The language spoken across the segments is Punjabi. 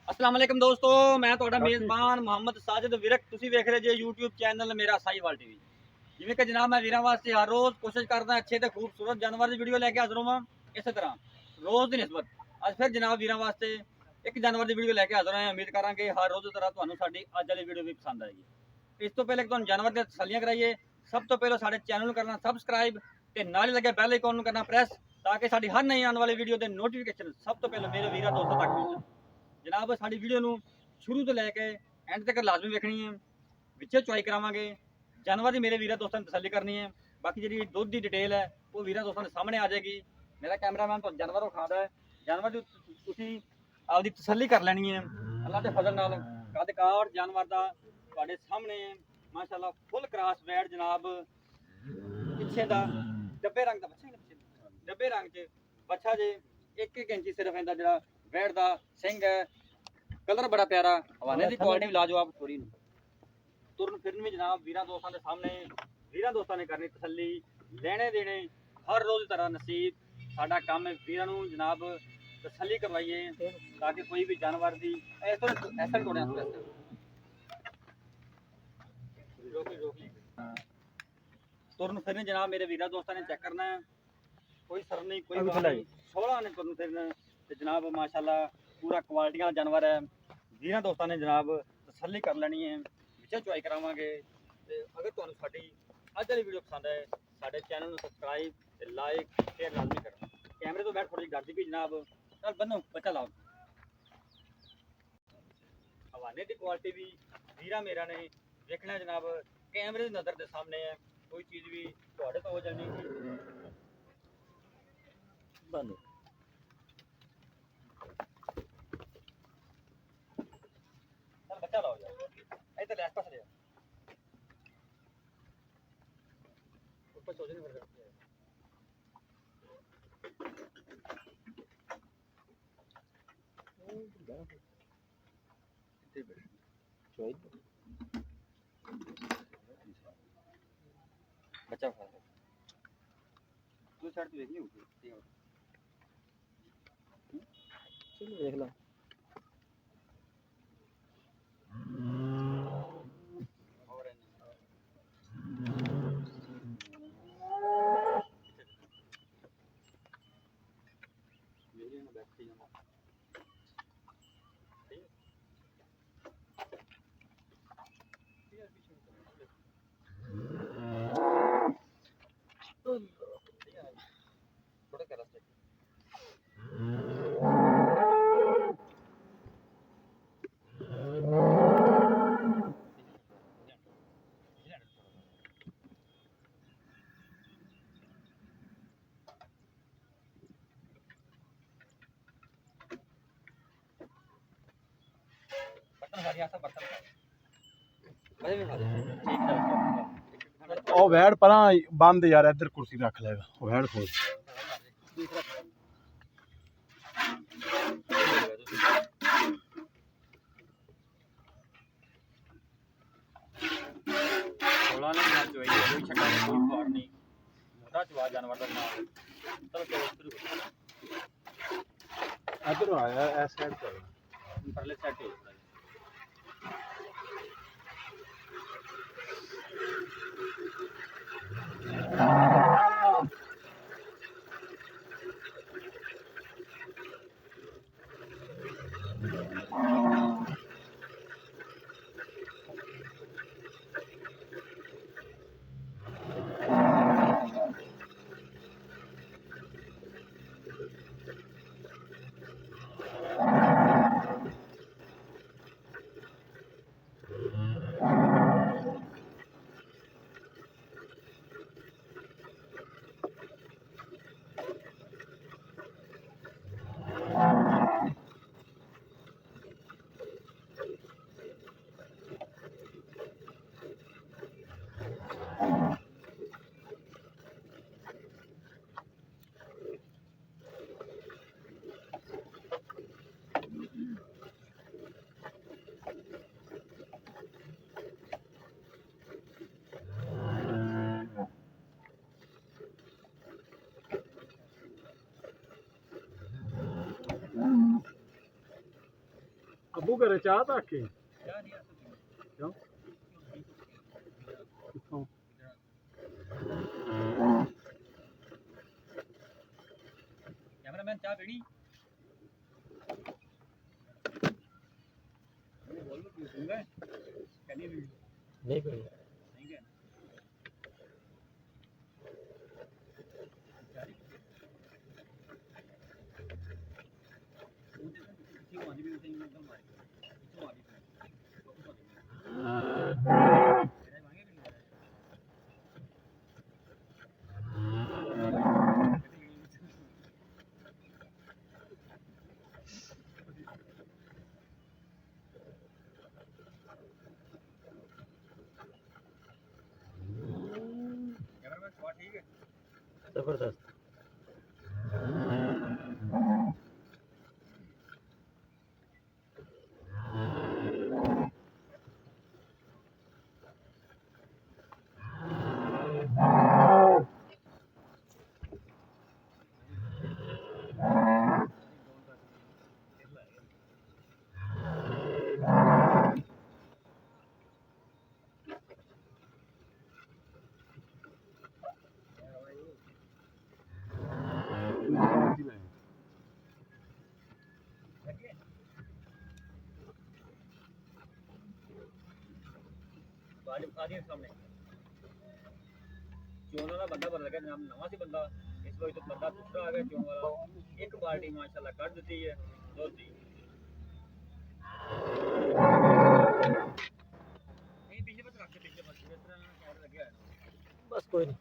अस्सलाम वालेकुम दोस्तों, मैं ਤੁਹਾਡਾ ਮੇਜ਼ਬਾਨ ਮੁਹੰਮਦ ਸਾजिद ਵਿਰਕ। ਤੁਸੀਂ ਵੇਖ ਰਹੇ ਜੇ YouTube ਚੈਨਲ ਮੇਰਾ ਸਾਈਵਾਲ ਟੀਵੀ। ਜਿਵੇਂ ਕਿ ਜਨਾਬ ਮੈਂ ਵੀਰਾਂ ਵਾਸਤੇ ਹਰ ਰੋਜ਼ ਕੋਸ਼ਿਸ਼ ਕਰਦਾ ਅੱਛੇ ਤੇ ਖੂਬਸੂਰਤ ਜਾਨਵਰ ਦੀ ਵੀਡੀਓ ਲੈ ਕੇ ਹਾਜ਼ਰ ਹੋਵਾਂ। ਇਸੇ ਤਰ੍ਹਾਂ ਰੋਜ਼ ਦੀ ਨਿਸਬਤ ਅੱਜ ਫਿਰ ਜਨਾਬ ਵੀਰਾਂ ਵਾਸਤੇ ਇੱਕ ਜਾਨਵਰ ਦੀ ਵੀਡੀਓ ਲੈ ਕੇ ਹਾਜ਼ਰ ਹੋਏ। ਉਮੀਦ ਕਰਾਂਗੇ ਹਰ ਰੋਜ਼ ਦੀ ਤਰ੍ਹਾਂ ਤੁਹਾਨੂੰ ਸਾਡੀ ਅੱਜ ਵਾਲੀ ਵੀਡੀਓ ਵੀ ਪਸੰਦ ਆਏਗੀ। ਇਸ ਤੋਂ ਪਹਿਲੇ ਤੁਹਾਨੂੰ ਜਾਨਵਰ ਦੀਆਂ ਤਸੱਲੀਆਂ ਕਰਾਈਏ, ਸਭ ਤੋਂ ਪਹਿਲਾਂ ਸਾਡੇ ਚੈਨਲ ਨੂੰ ਕਰਨਾ ਸਬਸਕ੍ਰਾਈਬ ਤੇ ਨਾਲ ਹੀ ਲੱਗੇ ਬੈਲ ਆਈਕਨ ਨੂੰ ਕਰਨਾ ਪ੍ਰੈਸ, ਤਾਂ ਕਿ ਸਾਡੀ ਹਰ ਨਈ ਆਉਣ ਵਾਲੀ ਵੀਡੀਓ ਦੇ ਨੋਟੀਫਿਕੇਸ਼ਨ ਸਭ ਤੋਂ ਪਹਿਲਾਂ ਮੇਰੇ ਵੀਰਾਂ ਦੋਸਤਾਂ ਤੱਕ ਪਹੁੰਚਣ। ਜਨਾਬ ਸਾਡੀ ਵੀਡੀਓ ਨੂੰ ਸ਼ੁਰੂ ਤੋਂ ਲੈ ਕੇ ਐਂਡ ਤੱਕ ਲਾਜ਼ਮੀ ਵੇਖਣੀ ਹੈ। ਵਿੱਚੇ ਚੁਆਈ ਕਰਾਵਾਂਗੇ ਜਾਨਵਰ ਦੀ, ਮੇਰੇ ਵੀਰਾਂ ਦੋਸਤਾਂ ਨੂੰ ਤਸੱਲੀ ਕਰਨੀ ਹੈ। ਬਾਕੀ ਜਿਹੜੀ ਦੁੱਧ ਦੀ ਡਿਟੇਲ ਹੈ ਉਹ ਵੀਰਾਂ ਦੋਸਤਾਂ ਦੇ ਸਾਹਮਣੇ ਆ ਜਾਏਗੀ। ਮੇਰਾ ਕੈਮਰਾਮੈਨ ਤੁਹਾਨੂੰ ਜਾਨਵਰ ਵਿਖਾਦਾ ਹੈ, ਜਾਨਵਰ ਦੀ ਤੁਸੀਂ ਆਪਦੀ ਤਸੱਲੀ ਕਰ ਲੈਣੀ ਹੈ ਅੱਲਾ ਦੇ ਫਜ਼ਲ ਨਾਲ। ਕੱਦ ਕਾਠ ਜਾਨਵਰ ਦਾ ਤੁਹਾਡੇ ਸਾਹਮਣੇ ਹੈ, ਮਾਸ਼ਾਅੱਲਾ ਫੁੱਲ ਕ੍ਰਾਸ ਵੈੜ ਜਨਾਬ। ਪਿੱਛੇ ਦਾ ਡੱਬੇ ਰੰਗ ਦਾ ਬੱਚਾ, ਡੱਬੇ ਰੰਗ 'ਚ ਬੱਚਾ ਜੇ 1 ਇੰਚੀ ਸਿਰਫ ਇਹਦਾ ਜਿਹੜਾ ਵੈੜ ਦਾ ਸਿੰਘ ਹੈ। ਕਲਰ ਬੜਾ ਪਿਆਰਾ, ਹਵਾਨੇ ਦੀ ਕੁਆਲਿਟੀ ਵੀ ਲਾਜਵਾਬ। ਥੋੜੀ ਨੂੰ ਤੁਰਨ ਫਿਰਨ ਵੀ ਜਨਾਬ ਵੀਰਾਂ ਦੋਸਤਾਂ ਦੇ ਸਾਹਮਣੇ ਵੀਰਾਂ ਦੋਸਤਾਂ ਨੇ ਕਰਨੀ ਤਸੱਲੀ, ਲੈਣੇ ਦੇਣੇ ਹਰ ਰੋਜ਼ ਤਰ੍ਹਾਂ ਨਸੀਬ। ਸਾਡਾ ਕੰਮ ਹੈ ਵੀਰਾਂ ਨੂੰ ਜਨਾਬ ਤਸੱਲੀ ਕਰਵਾਈਏ, ਤਾਂ ਕਿ ਕੋਈ ਵੀ ਜਾਨਵਰ ਦੀ ਐਸਾ ਟੋੜਿਆ ਤੁਰਨ ਫਿਰਨ ਜਨਾਬ ਮੇਰੇ ਵੀਰਾਂ ਦੋਸਤਾਂ ਨੇ ਚੈੱਕ ਕਰਨਾ ਹੈ। ਕੋਈ ਸਰ ਨਹੀਂ, ਕੋਈ ਸੋਹਣਾ ਨੇ ਤੁਰਨ ਫਿਰਨ ਤੇ ਜਨਾਬ ਮਾਸ਼ਾਅੱਲਾ ਪੂਰਾ ਕੁਆਲਿਟੀਆਂ ਵਾਲਾ ਜਾਨਵਰ ਹੈ। ਵੀਰਾਂ ਦੋਸਤਾਂ ਨੇ ਜਨਾਬ ਤਸੱਲੀ ਕਰ ਲੈਣੀ ਹੈ, ਵਿੱਚੇ ਚੁਆਈ ਕਰਾਵਾਂਗੇ। ਤੇ ਅਗਰ ਤੁਹਾਨੂੰ ਸਾਡੀ ਅੱਜ ਵਾਲੀ ਵੀਡੀਓ ਪਸੰਦ ਹੈ, ਸਾਡੇ ਚੈਨਲ ਨੂੰ ਸਬਸਕ੍ਰਾਈਬ ਤੇ ਲਾਈਕ ਸ਼ੇਅਰ ਲਾਜ਼ਮੀ ਕਰਨਾ। ਕੈਮਰੇ ਤੋਂ ਬੈਠ ਥੋੜੀ ਜਿਹੀ ਡਰਦੀ ਪਈ ਜਨਾਬ, ਚੱਲ ਬੰਨੋ ਬੱਚਾ ਲਾਓ। ਹਵਾਨੇ ਦੀ ਕੁਆਲਿਟੀ ਵੀ ਵੀਰਾਂ ਮੇਰਾ ਨੇ ਵੇਖਣਾ ਜਨਾਬ, ਕੈਮਰੇ ਦੀ ਨਜ਼ਰ ਦੇ ਸਾਹਮਣੇ ਹੈ। ਕੋਈ ਚੀਜ਼ ਵੀ ਤੁਹਾਡੇ ਤੋਂ ਹੋ ਜਾਣੀ ਬੰਨੋ। ਬੱਚਾ ਲਾਓ ਯਾਰ, ਇੱਧਰ ਲੈ ਪਾਸੇ ਲਿਆ ਉੱਪਰ ਸੋਚਣੇ ਫਿਰ ਬੱਚਾ ਖਾ ਤੂੰ ਸਾਈਡ ਤੇ ਵੇਖਣੀ ਹੋਊਗੀ। ਚਲੋ ਦੇਖ ਲਾ। ਉਹ ਵੈੜ ਪਰਾਂ ਬੰਦ ਯਾਰ, ਇੱਧਰ ਕੁਰਸੀ ਰੱਖ ਲੈਗਾ। ਉਹ ਵੈੜ ਖੋਲ ਜਾਨਵਰ ਦਾ ਨਾਮ ਇੱਧਰ ਆਇਆ, ਇਸ ਸਾਈਡ ਤੇ ਪਰਲੇ ਸਾਈਡ ਤੇ ਅੱਬੂ ਘਰੇ ਚਾਹ ਤਾਂ ਕੇ ਕਿਆ ਨਹੀਂ ਆ ਸਕਦੀ ਕਿਉਂ ਕਿੱਥੋਂ ਕੈਮਰਾਮੈਨ ਚਾਹ ਪੀਣੀ ਬੋਲ ਲੋ ਕੀ ਸੁਣ ਗਏ ਕਹਿੰਦੀ ਨਹੀਂ ਕੋਈ ਨਹੀਂ ਗਏ ਕਿਉਂ ਆਦੀ ਵੀ ਸਹੀ ਮਤਲਬ ਮਾਰੀ ਕਿਉਂ ਆਦੀ कैमरामैन शॉट ठीक है ਜ਼ਬਰਦਸਤ बाली आदि सामने चोन वाला बंदा बदल गया नाम नवा सी बंदा इस वक्त तो बंदा दूसरा आ गया चोन वाला एक बाल्टी माशाल्लाह कर देती है दो दी नहीं पीछे बस रख के पीछे बस इस तरह कैमरा लग गया है ਬਸ ਕੋਈ ਨਹੀਂ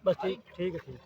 ਬਸ ਠੀਕ ਠੀਕ ਹੈ ਠੀਕ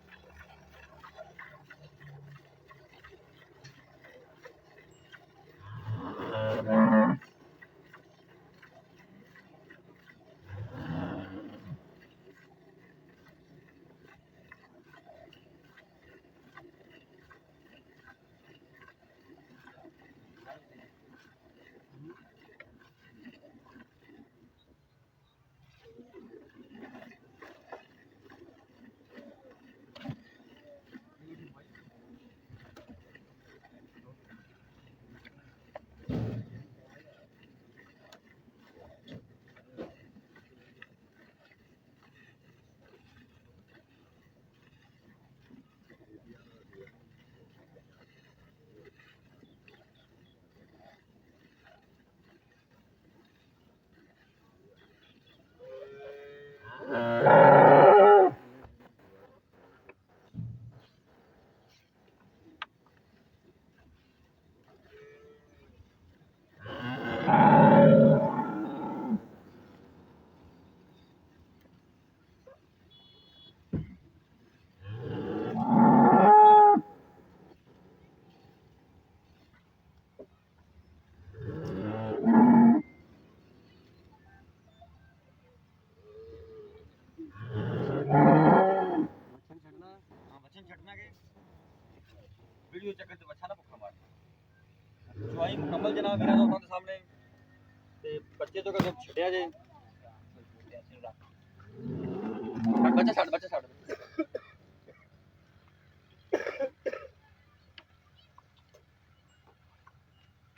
वीडियो चक्कर से अच्छा ना भुखा मार चुआई मुकम्मल जनाब मेरा दोस्तों के सामने ते बच्चे तो कदम छड़िया जे बच्चा छड़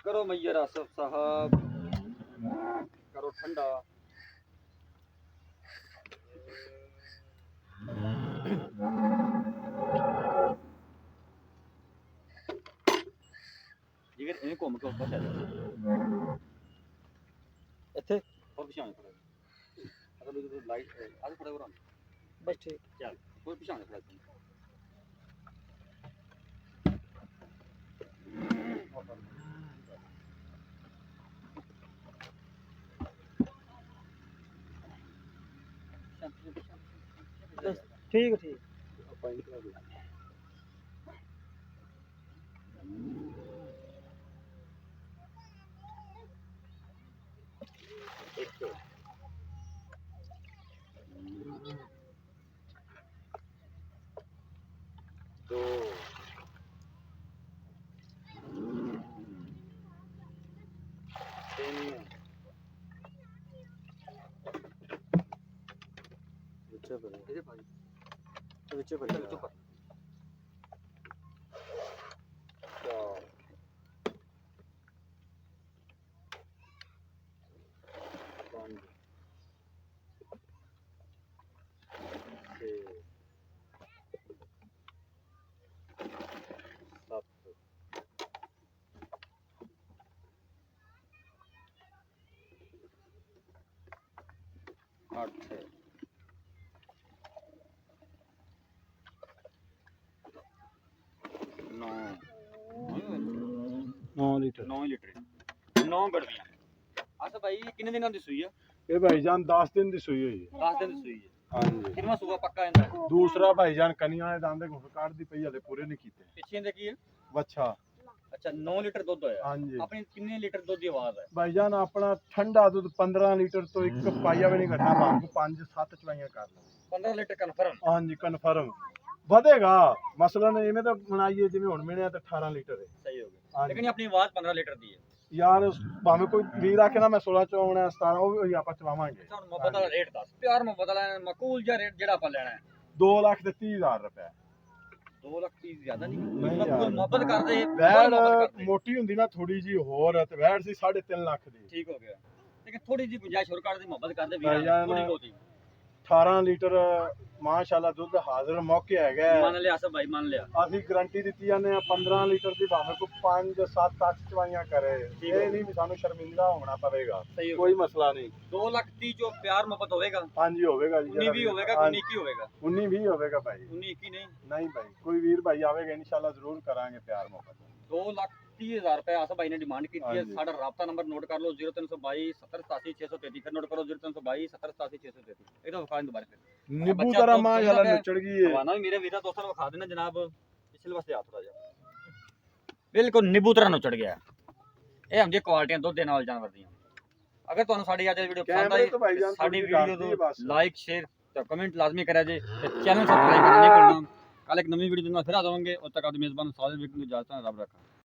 करो मैयर आसफ साहब करो ठंडा जिगर इन्हें घूम के ऊपर चल ਇੱਥੇ और पीछे आने पड़ेगा अगर तो लाइट आज खड़े हो रहा ਬਸ ਠੀਕ चल कोई पीछे आने पड़ेगा ਬਸ ਠੀਕ ਹੈ ਠੀਕ दो तीन ਵਿੱਚੇ ਪਰੇ इधर भाई ਵਿੱਚੇ इधर ਪਰੇ ऊपर 8 9 9 ਲੀਟਰ 9 ਲੀਟਰ 9 ਗੜਵੀਆਂ। ਅੱਛਾ ਭਾਈ ਕਿੰਨੇ ਦਿਨਾਂ ਦੀ ਸੂਈ ਆ? ਇਹ ਭਾਈਜਾਨ 10 ਦਿਨ ਦੀ ਸੂਈ ਹੋਈ ਹੈ। 10 ਦਿਨ ਦੀ ਸੂਈ ਹੈ। ਹਾਂਜੀ ਕਿੰਨਾ ਸੂਆ ਪੱਕਾ ਇਹਦਾ? ਦੂਸਰਾ ਭਾਈਜਾਨ ਕਨੀਆਂ ਦੇ ਦੰਦ ਕੱਢਦੀ ਪਈ ਹਲੇ ਪੂਰੇ ਨਹੀਂ ਕੀਤੇ। ਪਿੱਛੇ ਦੇ ਕੀ ਹੈ? ਬੱਚਾ ਅੱਛਾ 9 ਲੀਟਰ ਦੁੱਧ ਹੋਇਆ। ਹਾਂਜੀ ਆਪਣੀ ਕਿੰਨੇ ਲੀਟਰ ਦੁੱਧ ਦੀ ਆਵਾਜ਼ ਹੈ? ਭਾਈਜਾਨ ਆਪਣਾ ਠੰਡਾ ਦੁੱਧ 15 ਲੀਟਰ ਤੋਂ ਇੱਕ ਪਾਈਆ ਵੀ ਨਹੀਂ ਘਟਣਾ, ਭਾਵੇਂ 5-7 ਚਵਾਈਆਂ ਕਰ ਲਓ। 15 ਲੀਟਰ ਕਨਫਰਮ। ਹਾਂਜੀ ਕਨਫਰਮ ਵਧੇਗਾ। ਮਸਲਾ ਨਹੀਂ ਇਵੇਂ ਤਾਂ ਬਣਾਈਏ ਜਿਵੇਂ ਹੁਣ ਮਿਲਿਆ ਤਾਂ 18 ਲੀਟਰ ਹੈ। ਸਹੀ ਹੋ ਗਿਆ। ਹਾਂਜੀ ਲੇਕਿਨ ਆਪਣੀ ਆਵਾਜ਼ 15 ਲੀਟਰ ਦੀ ਹੈ। ਯਾਰ ਭਾਵੇਂ ਕੋਈ ਵੀਰ ਆਖੇ ਨਾ ਮੈਂ 16 ਚਵਾਉਣਾ 17 ਉਹ ਵੀ ਆਪਾਂ ਚਵਾਵਾਂਗੇ। ਹੁਣ ਮੁਹੱਬਤ ਵਾਲਾ ਰੇਟ ਦੱਸ, ਪਿਆਰ ਮੁਹੱਬਤ ਵਾਲਾ ਮਕੂਲ ਜਿਹਾ ਰੇਟ ਜਿਹੜਾ ਆਪਾਂ ਲੈਣਾ ਹੈ। 2,30,000 ਰੁਪਏ। 2 ਲੱਖ 30 ਜ਼ਿਆਦਾ ਨਹੀਂ? ਨਹੀਂ ਮਕੂਲ ਯਾਰ। ਮੁਹੱਬਤ ਕਰਦੇ ਵੈੜ ਮੋਟੀ ਹੁੰਦੀ ਨਾ ਥੋੜੀ ਜੀ ਹੋਰ ਤੇ ਵੈੜ ਸੀ 3.5 ਲੱਖ ਦੀ। ਠੀਕ ਹੋ ਗਿਆ। ਲੇਕਿਨ ਥੋੜੀ ਜਿਹੀ ਗੁੰਜਾਇਸ਼ ਹੋਰ ਕਰਦੇ, ਮੁਹੱਬਤ ਕਰਦੇ ਭਾਈ ਵੀਰਾਂ ਜਾਨ, ਥੋੜੀ ਬਹੁਤੀ। 18 ਲੀਟਰ ਮਾਸ਼ਾਅੱਲਾ ਦੁੱਧ ਹਾਜ਼ਰ ਮੌਕੇ ਹੈਗਾ ਹੈ। ਮੰਨ ਲਿਆ ਸਭ ਭਾਈ, ਮੰਨ ਲਿਆ। ਅਸੀਂ ਗਾਰੰਟੀ ਦਿੱਤੀ ਜਾਂਦੇ ਆ 15 ਲੀਟਰ ਦੀ, ਭਾਵੇਂ ਕੋਈ 5-7-8 ਚਵਾਈਆਂ ਕਰੇ। ਠੀਕ ਹੈ। ਇਹ ਨਹੀਂ ਵੀ ਸਾਨੂੰ ਸ਼ਰਮਿੰਦਾ ਹੋਣਾ ਪਵੇਗਾ, ਸਹੀ ਹੋ ਕੋਈ ਗਿਆ। ਮਸਲਾ ਨਹੀਂ। 2 ਲੱਖ 30 ਜੋ ਪਿਆਰ ਮੁਹੱਬਤ ਹੋਵੇਗਾ। ਹਾਂਜੀ ਹੋਵੇਗਾ ਜੀ। 19 ਵੀ ਹੋਵੇਗਾ, ਕੋਈ 21 ਹੋਵੇਗਾ। 19-20 ਹੋਵੇਗਾ ਭਾਈ। 19 21 ਨਹੀਂ। ਨਹੀਂ ਭਾਈ ਕੋਈ ਵੀਰ ਭਾਈ ਆਵੇਗਾ ਇਨਸ਼ਾਅੱਲਾ ਜ਼ਰੂਰ ਕਰਾਂਗੇ ਪਿਆਰ ਮੁਹੱਬਤ। 2 ਲੱਖ 30,000 ਰੁਪਏ ਆਸਾ ਭਾਈ ਨੇ ਡਿਮਾਂਡ ਕੀਤੀ ਹੈ। ਹਾਂਜੀ। ਸਾਡਾ ਰਾਬਤਾ ਨੰਬਰ ਨੋਟ ਕਰ ਲਓ 0322 7087 633। ਫਿਰ ਨੋਟ ਕਰੋ 0322 7087 633। ਇਹਦਾ ਵਿਖਾ ਦੁਬਾਰਾ ਫਿਰ। ਨਿੰਬੂ ਬੱਚਾ ਤਰ੍ਹਾਂ ਦੁੱਧ ਮਾਸ਼ਾਅੱਲਾ ਚੰਗਾ ਨੁਚੜ ਗਈ ਹੈ। ਹਵਾਨਾ ਵੀ ਮੇਰੇ ਵੀਰਾਂ ਦੋਸਤਾਂ ਨੂੰ ਵਿਖਾ ਦੇਣਾ ਜਨਾਬ, ਪਿਛਲੇ ਵਾਸਤੇ ਆ ਥੋੜਾ ਜਿਹਾ ਬਿਲਕੁਲ ਨਿੰਬੂ ਤਰ੍ਹਾਂ ਨੁਚੜ ਗਿਆ। ਇਹ ਹੁੰਦੀ ਕੁਆਲਟੀਆਂ ਦੁੱਧ ਦੇ ਨਾਲ ਜਾਨਵਰ ਦੀਆਂ। ਅਗਰ ਤੁਹਾਨੂੰ ਸਾਡੀ ਅੱਜ ਦੀ ਵੀਡੀਓ ਪਸੰਦ ਕੈਮਰੇ ਆਈ ਤੋਂ ਭਾਈ ਜਾਨ ਸਾਡੀ ਥੋੜੀ ਵੀਡੀਓ ਕਰਦੀ ਹੈ ਬਸ। ਨੂੰ ਲਾਈਕ ਸ਼ੇਅਰ ਤੇ ਕਮੈਂਟ ਲਾਜ਼ਮੀ ਕਰਿਆ ਜੇ ਤੇ ਚੈਨਲ ਸਬਸਕ੍ਰਾਈਬ ਕਰਨਾ ਨਹੀਂ ਭੁੱਲਣਾ। ਕੱਲ ਇੱਕ ਨਵੀਂ ਵੀਡੀਓ ਦੇ ਨਾਲ ਫਿਰ ਆ ਜਾਵਾਂਗੇ। ਉਦ ਤੱਕ ਆਪਣੀ ਮੇਜ਼ਬਾਨ ਸਾਜ਼ਿਦ ਵਿਕ ਨੂੰ ਇਜਾਜ਼ਤ ਹੈ। ਰੱਬ ਰੱਖਾ।